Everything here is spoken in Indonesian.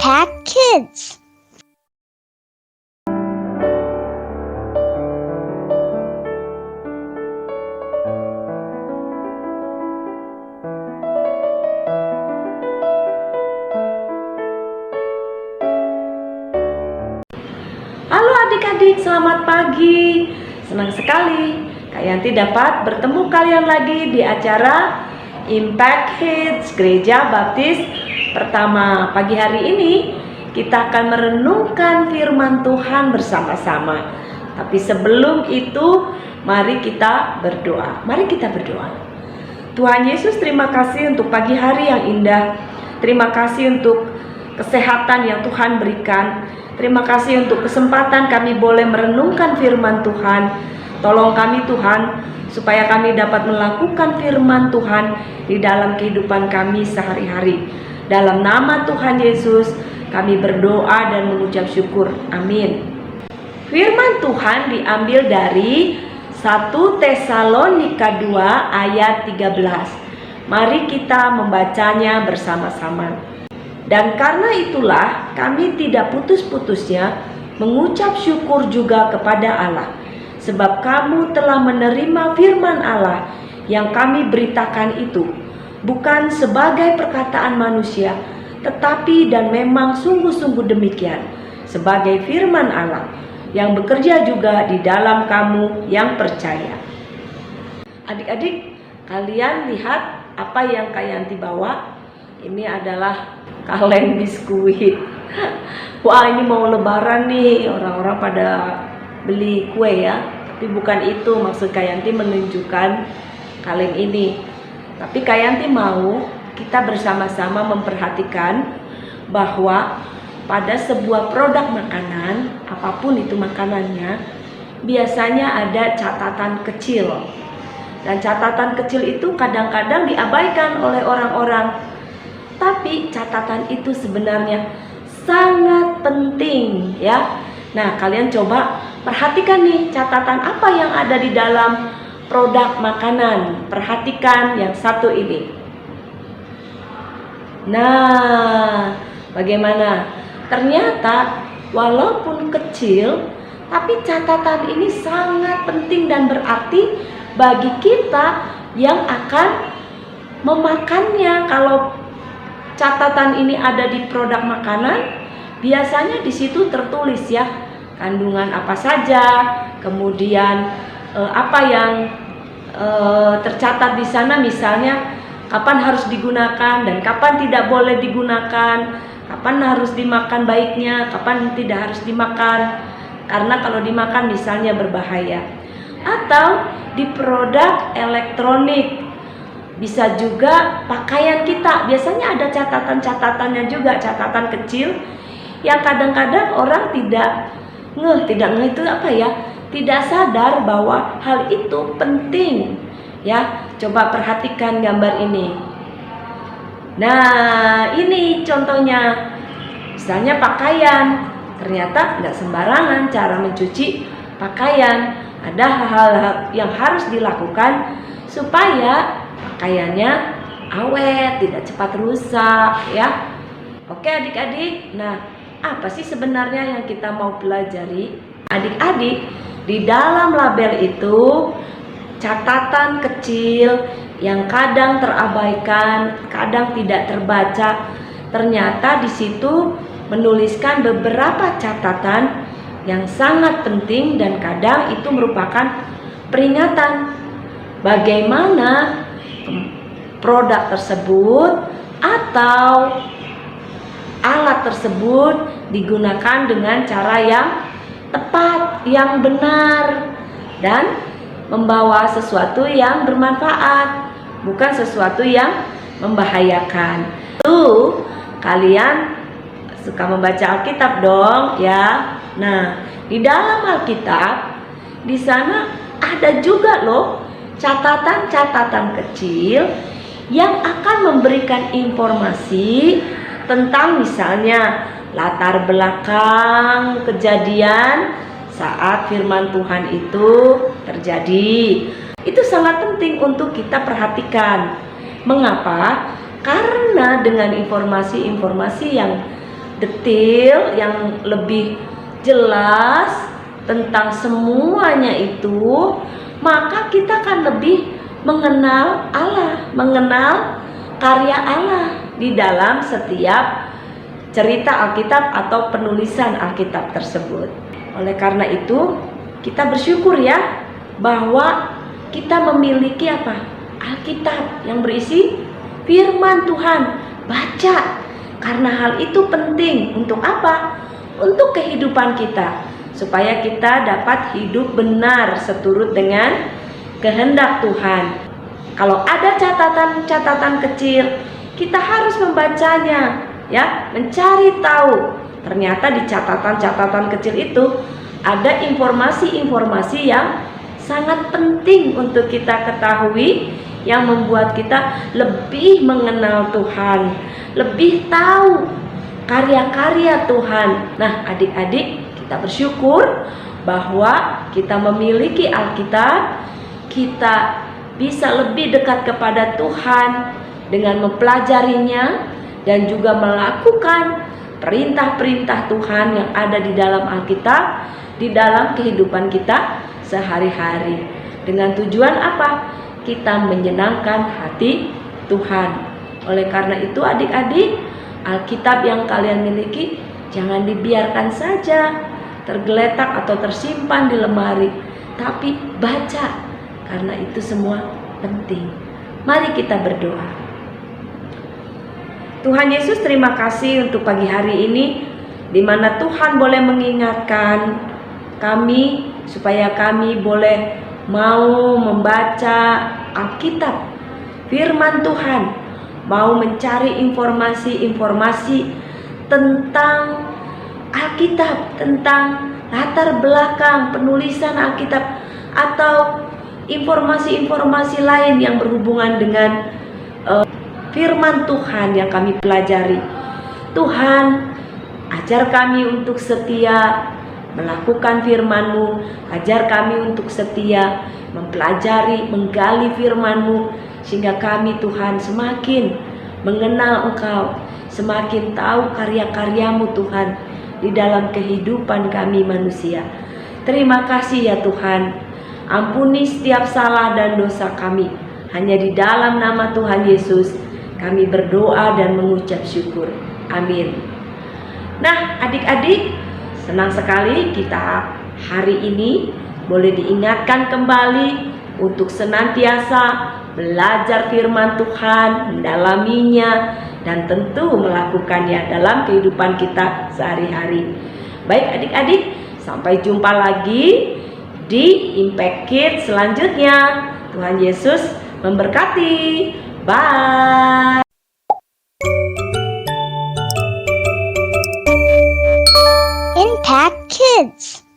Impact Kids. Halo adik-adik, selamat pagi. Senang sekali Kak Yanti dapat bertemu kalian lagi di acara Impact Kids Gereja Baptis Pertama. Pagi hari ini kita akan merenungkan firman Tuhan bersama-sama. Tapi sebelum itu, mari kita berdoa. Mari kita berdoa. Tuhan Yesus, terima kasih untuk pagi hari yang indah. Terima kasih untuk kesehatan yang Tuhan berikan. Terima kasih untuk kesempatan kami boleh merenungkan firman Tuhan. Tolong kami Tuhan, supaya kami dapat melakukan firman Tuhan di dalam kehidupan kami sehari-hari. Dalam nama Tuhan Yesus, kami berdoa dan mengucap syukur. Amin. Firman Tuhan diambil dari 1 Tesalonika 2 ayat 13. Mari kita membacanya bersama-sama. Dan karena itulah kami tidak putus-putusnya mengucap syukur juga kepada Allah, sebab kamu telah menerima firman Allah yang kami beritakan itu, bukan sebagai perkataan manusia, tetapi dan memang sungguh-sungguh demikian, sebagai firman Allah yang bekerja juga di dalam kamu yang percaya. Adik-adik, kalian lihat apa yang Kak Yanti bawa? Ini adalah kaleng biskuit. Wah, ini mau lebaran nih, orang-orang pada beli kue ya. Tapi bukan itu maksud Kak Yanti menunjukkan kaleng ini. Tapi Kak Yanti mau kita bersama-sama memperhatikan bahwa pada sebuah produk makanan, apapun itu makanannya, biasanya ada catatan kecil. Dan catatan kecil itu kadang-kadang diabaikan oleh orang-orang. Tapi catatan itu sebenarnya sangat penting ya. Nah, kalian coba perhatikan nih catatan apa yang ada di dalam produk makanan. Perhatikan yang satu ini. Nah, bagaimana? Ternyata walaupun kecil, tapi catatan ini sangat penting dan berarti bagi kita yang akan memakannya. Kalau catatan ini ada di produk makanan, biasanya di situ tertulis ya, kandungan apa saja, kemudian apa yang tercatat di sana, misalnya kapan harus digunakan dan kapan tidak boleh digunakan, kapan harus dimakan baiknya, kapan tidak harus dimakan, karena kalau dimakan misalnya berbahaya. Atau di produk elektronik, bisa juga pakaian kita, biasanya ada catatan-catatannya juga, catatan kecil yang kadang-kadang orang tidak ngeh itu apa ya, tidak sadar bahwa hal itu penting ya. Coba perhatikan gambar ini. Nah, ini contohnya, misalnya pakaian, ternyata nggak sembarangan cara mencuci pakaian. Ada hal-hal yang harus dilakukan supaya pakaiannya awet, tidak cepat rusak ya. Oke adik-adik, nah apa sih sebenarnya yang kita mau pelajari? Adik-adik, di dalam label itu catatan kecil yang kadang terabaikan, kadang tidak terbaca. Ternyata di situ menuliskan beberapa catatan yang sangat penting dan kadang itu merupakan peringatan bagaimana produk tersebut atau alat tersebut digunakan dengan cara yang tepat, yang benar, dan membawa sesuatu yang bermanfaat, bukan sesuatu yang membahayakan. Tuh, kalian suka membaca Alkitab dong ya. Nah, di dalam Alkitab di sana ada juga loh catatan-catatan kecil yang akan memberikan informasi tentang misalnya latar belakang kejadian saat firman Tuhan itu terjadi. Itu sangat penting untuk kita perhatikan. Mengapa? Karena dengan informasi-informasi yang detil, yang lebih jelas tentang semuanya itu, maka kita akan lebih mengenal Allah, mengenal karya Allah di dalam setiap cerita Alkitab atau penulisan Alkitab tersebut. Oleh karena itu, kita bersyukur ya bahwa kita memiliki apa? Alkitab yang berisi firman Tuhan. Baca, karena hal itu penting. Untuk apa? Untuk kehidupan kita, supaya kita dapat hidup benar seturut dengan kehendak Tuhan. Kalau ada catatan-catatan kecil, kita harus membacanya, ya, mencari tahu. Ternyata di catatan-catatan kecil itu ada informasi-informasi yang sangat penting untuk kita ketahui, yang membuat kita lebih mengenal Tuhan, lebih tahu karya-karya Tuhan. Nah, adik-adik, kita bersyukur bahwa kita memiliki Alkitab. Kita bisa lebih dekat kepada Tuhan dengan mempelajarinya dan juga melakukan perintah-perintah Tuhan yang ada di dalam Alkitab di dalam kehidupan kita sehari-hari. Dengan tujuan apa? Kita menyenangkan hati Tuhan. Oleh karena itu, adik-adik, Alkitab yang kalian miliki jangan dibiarkan saja tergeletak atau tersimpan di lemari, tapi baca, karena itu semua penting. Mari kita berdoa. Tuhan Yesus, terima kasih untuk pagi hari ini, di mana Tuhan boleh mengingatkan kami supaya kami boleh mau membaca Alkitab, firman Tuhan, mau mencari informasi-informasi tentang Alkitab, tentang latar belakang penulisan Alkitab, atau informasi-informasi lain yang berhubungan dengan firman Tuhan yang kami pelajari. Tuhan, ajar kami untuk setia melakukan firman-Mu, ajar kami untuk setia mempelajari, menggali firman-Mu, sehingga kami, Tuhan, semakin mengenal Engkau, semakin tahu karya-karya-Mu, Tuhan, di dalam kehidupan kami manusia. Terima kasih ya Tuhan. Ampuni setiap salah dan dosa kami. Hanya di dalam nama Tuhan Yesus kami berdoa dan mengucap syukur. Amin. Nah, adik-adik, senang sekali kita hari ini boleh diingatkan kembali untuk senantiasa belajar firman Tuhan, mendalaminya, dan tentu melakukannya dalam kehidupan kita sehari-hari. Baik adik-adik, sampai jumpa lagi di Impact Kids selanjutnya. Tuhan Yesus memberkati. Bye. Impact Kids.